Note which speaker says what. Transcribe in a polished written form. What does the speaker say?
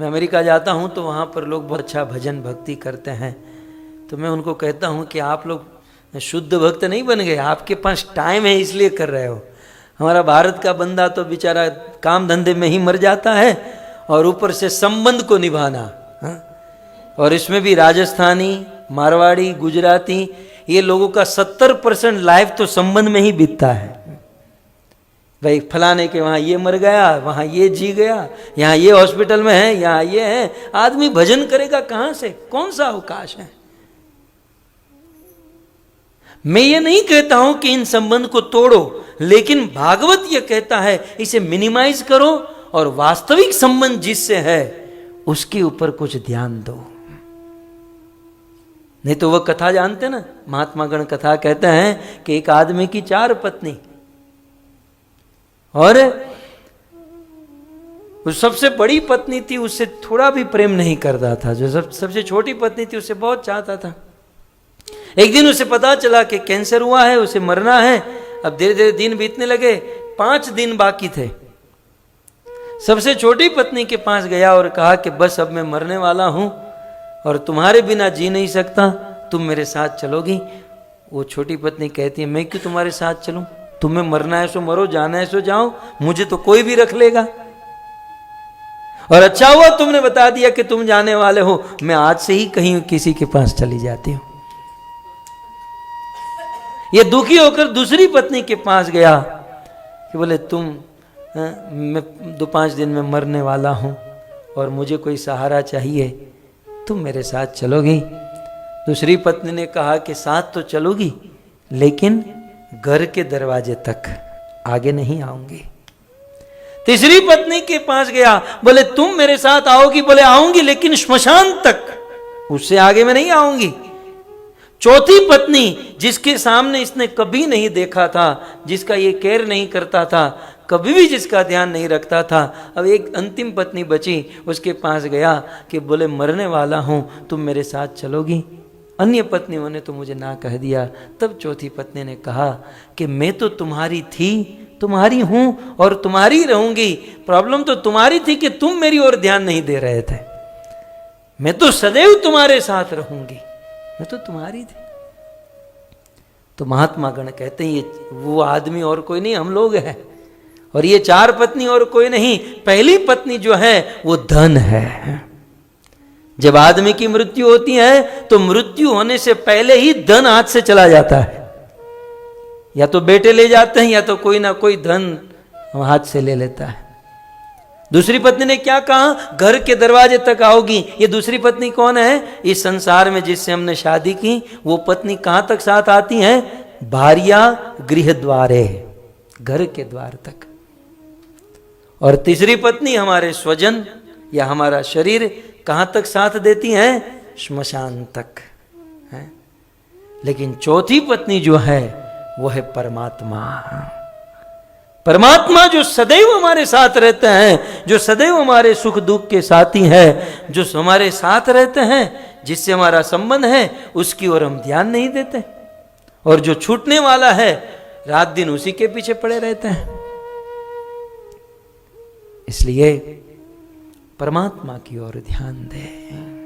Speaker 1: मैं अमेरिका जाता हूँ तो वहाँ पर लोग बहुत अच्छा भजन भक्ति करते हैं, तो मैं उनको कहता हूँ कि आप लोग शुद्ध भक्त नहीं बन गए, आपके पास टाइम है इसलिए कर रहे हो। हमारा भारत का बंदा तो बेचारा काम धंधे में ही मर जाता है, और ऊपर से संबंध को निभाना, और इसमें भी राजस्थानी, मारवाड़ी, गुजराती, ये लोगों का 70% लाइफ तो संबंध में ही बीतता है। भाई फलाने के वहाँ ये मर गया, वहाँ ये जी गया, यहाँ ये हॉस्पिटल में है, यहाँ ये है। आदमी भजन करेगा कहाँ से? कौन सा अवकाश है? मैं ये नहीं कहता हूं कि इन संबंध को तोड़ो, लेकिन भागवत ये कहता है इसे मिनिमाइज करो और वास्तविक संबंध जिससे है उसके ऊपर कुछ ध्यान दो। नहीं तो वह कथा जानते ना, महात्मा गण कथा कहते हैं कि एक आदमी की 4 पत्नी, और वो सबसे बड़ी पत्नी थी उससे थोड़ा भी प्रेम नहीं करता था, जो सबसे छोटी पत्नी थी उससे बहुत चाहता था। एक दिन उसे पता चला कि कैंसर हुआ है, उसे मरना है। अब धीरे धीरे दिन बीतने लगे, 5 दिन बाकी थे। सबसे छोटी पत्नी के पास गया और कहा कि बस अब मैं मरने वाला हूं और तुम्हारे बिना जी नहीं सकता, तुम मेरे साथ चलोगी? वो छोटी पत्नी कहती है, मैं क्यों तुम्हारे साथ चलूं? तुम्हें मरना है सो मरो, जाना है सो जाओ, मुझे तो कोई भी रख लेगा। और अच्छा हुआ तुमने बता दिया कि तुम जाने वाले हो, मैं आज से ही कहीं किसी के पास चली जाती हूं। ये दुखी होकर दूसरी पत्नी के पास गया कि बोले मैं 2-5 दिन में मरने वाला हूं और मुझे कोई सहारा चाहिए, तुम मेरे साथ चलोगी? दूसरी पत्नी ने कहा कि साथ तो चलोगी, लेकिन घर के दरवाजे तक, आगे नहीं आऊंगी। तीसरी पत्नी के पास गया, बोले तुम मेरे साथ आओगी? बोले आऊंगी, लेकिन श्मशान तक, उससे आगे मैं नहीं आऊंगी। चौथी पत्नी, जिसके सामने इसने कभी नहीं देखा था, जिसका ये केयर नहीं करता था, कभी भी जिसका ध्यान नहीं रखता था, अब एक अंतिम पत्नी बची, उसके पास गया कि बोले मरने वाला हूं, तुम मेरे साथ चलोगी? अन्य पत्नियों ने तो मुझे ना कह दिया। तब चौथी पत्नी ने कहा कि मैं तो तुम्हारी थी, तुम्हारी हूं और तुम्हारी रहूंगी। प्रॉब्लम तो तुम्हारी थी कि तुम मेरी ओर ध्यान नहीं दे रहे थे। मैं तो सदैव तुम्हारे साथ रहूंगी, मैं तो तुम्हारी थी। तो महात्मा गण कहते हैं ये वो आदमी और कोई नहीं, हम लोग हैं। और ये 4 पत्नी और कोई नहीं। पहली पत्नी जो है वो धन है। जब आदमी की मृत्यु होती है तो मृत्यु होने से पहले ही धन हाथ से चला जाता है। या तो बेटे ले जाते हैं, या तो कोई ना कोई धन हाथ से ले लेता है। दूसरी पत्नी ने क्या कहा? घर के दरवाजे तक आओगी। ये दूसरी पत्नी कौन है? इस संसार में जिससे हमने शादी की, वो पत्नी कहां तक साथ आती है? भार्या गृह द्वारे, घर के द्वार तक। और तीसरी पत्नी हमारे स्वजन या हमारा शरीर कहां तक साथ देती है? श्मशान तक है। लेकिन चौथी पत्नी जो है वो है परमात्मा। परमात्मा जो सदैव हमारे साथ रहते हैं, जो सदैव हमारे सुख दुख के साथी हैं, जो हमारे साथ रहते हैं, जिससे हमारा संबंध है, उसकी ओर हम ध्यान नहीं देते। और जो छूटने वाला है, रात दिन उसी के पीछे पड़े रहते हैं। इसलिए परमात्मा की ओर ध्यान दें।